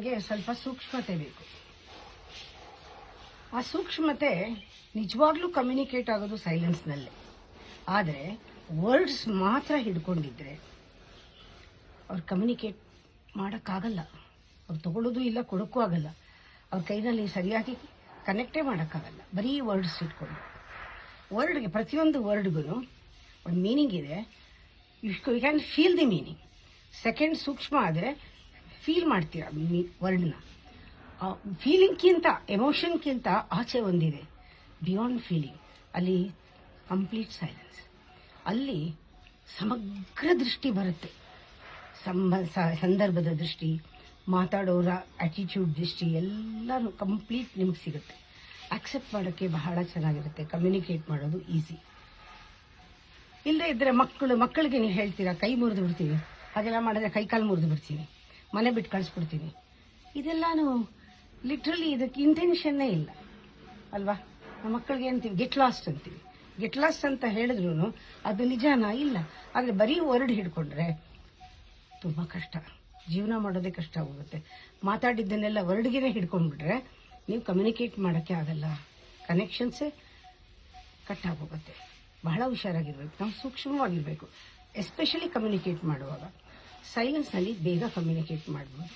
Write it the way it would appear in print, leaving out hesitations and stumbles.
ಕಮ್ಯುನಿಕೇಷನ್ಗೆ ಸ್ವಲ್ಪ ಸೂಕ್ಷ್ಮತೆ ಬೇಕು. ಆ ಸೂಕ್ಷ್ಮತೆ ನಿಜವಾಗ್ಲೂ ಕಮ್ಯುನಿಕೇಟ್ ಆಗೋದು ಸೈಲೆನ್ಸ್ನಲ್ಲೇ. ಆದರೆ ವರ್ಡ್ಸ್ ಮಾತ್ರ ಹಿಡ್ಕೊಂಡಿದ್ರೆ ಅವ್ರು ಕಮ್ಯುನಿಕೇಟ್ ಮಾಡೋಕ್ಕಾಗಲ್ಲ. ಅವ್ರು ತಗೊಳ್ಳೋದು ಇಲ್ಲ, ಕೊಡೋಕ್ಕೂ ಆಗಲ್ಲ. ಅವ್ರ ಕೈನಲ್ಲಿ ಸರಿಯಾಗಿ ಕನೆಕ್ಟೇ ಮಾಡೋಕ್ಕಾಗಲ್ಲ ಬರೀ ವರ್ಡ್ಸ್ ಇಟ್ಕೊಂಡು. ವರ್ಡ್ಗೆ, ಪ್ರತಿಯೊಂದು ವರ್ಡ್ಗೂ ಒಂದು ಮೀನಿಂಗ್ ಇದೆ. You can feel the meaning. Second ಸೂಕ್ಷ್ಮ ಆದರೆ ಫೀಲ್ ಮಾಡ್ತೀರ ವರ್ಡ್ನ. ಫೀಲಿಂಗ್ಗಿಂತ, ಎಮೋಷನ್ಗಿಂತ ಆಚೆ ಒಂದಿದೆ, ಬಿಯಾಂಡ್ ಫೀಲಿಂಗ್. ಅಲ್ಲಿ ಕಂಪ್ಲೀಟ್ ಸೈಲೆನ್ಸ್. ಅಲ್ಲಿ ಸಮಗ್ರ ದೃಷ್ಟಿ ಬರುತ್ತೆ. ಸಂದರ್ಭದ ದೃಷ್ಟಿ, ಮಾತಾಡೋರ ಆಟಿಟ್ಯೂಡ್ ದೃಷ್ಟಿ ಎಲ್ಲನೂ ಕಂಪ್ಲೀಟ್ ನಿಮಗೆ ಸಿಗುತ್ತೆ. ಆಕ್ಸೆಪ್ಟ್ ಮಾಡೋಕ್ಕೆ ಬಹಳ ಚೆನ್ನಾಗಿರುತ್ತೆ. ಕಮ್ಯುನಿಕೇಟ್ ಮಾಡೋದು ಈಸಿ. ಇಲ್ಲದೇ ಇದ್ದರೆ ಮಕ್ಕಳಿಗೆ ನೀವು ಹೇಳ್ತೀರಾ ಕೈ ಮುರಿದು ಬಿಡ್ತೀವಿ, ಹಾಗೆಲ್ಲ ಮಾಡಿದ್ರೆ ಕೈ ಕಾಲು ಮುರಿದು ಬಿಡ್ತೀನಿ, ಮನೆ ಬಿಟ್ಟು ಕಳಿಸ್ಬಿಡ್ತೀನಿ. ಇದೆಲ್ಲಾನು ಲಿಟ್ರಲಿ ಇದಕ್ಕೆ ಇಂಟೆನ್ಷನ್ನೇ ಇಲ್ಲ ಅಲ್ವಾ. ನಮ್ಮ ಮಕ್ಕಳಿಗೆ ಅಂತೀವಿ ಗೆಟ್ ಲಾಸ್ಟ್ ಅಂತೀವಿ. ಗೆಟ್ ಲಾಸ್ಟ್ ಅಂತ ಹೇಳಿದ್ರು ಅದು ನಿಜಾನ? ಇಲ್ಲ. ಆದರೆ ಬರೀ ವರ್ಡ್ ಹಿಡ್ಕೊಂಡ್ರೆ ತುಂಬ ಕಷ್ಟ, ಜೀವನ ಮಾಡೋದೇ ಕಷ್ಟ ಆಗೋಗುತ್ತೆ. ಮಾತಾಡಿದ್ದನ್ನೆಲ್ಲ ವರ್ಡ್ಗೆ ಹಿಡ್ಕೊಂಡ್ಬಿಟ್ರೆ ನೀವು ಕಮ್ಯುನಿಕೇಟ್ ಮಾಡೋಕ್ಕೆ ಆಗಲ್ಲ. ಕನೆಕ್ಷನ್ಸೇ ಕಟ್ ಆಗೋಗುತ್ತೆ. ಬಹಳ ಹುಷಾರಾಗಿರ್ಬೇಕು, ನಾವು ಸೂಕ್ಷ್ಮವಾಗಿರಬೇಕು. ಎಸ್ಪೆಷಲಿ ಕಮ್ಯುನಿಕೇಟ್ ಮಾಡುವಾಗ ಸೈಲೆನ್ಸ್ನಲ್ಲಿ ಬೇಗ ಕಮ್ಯುನಿಕೇಟ್ ಮಾಡ್ಬೋದು.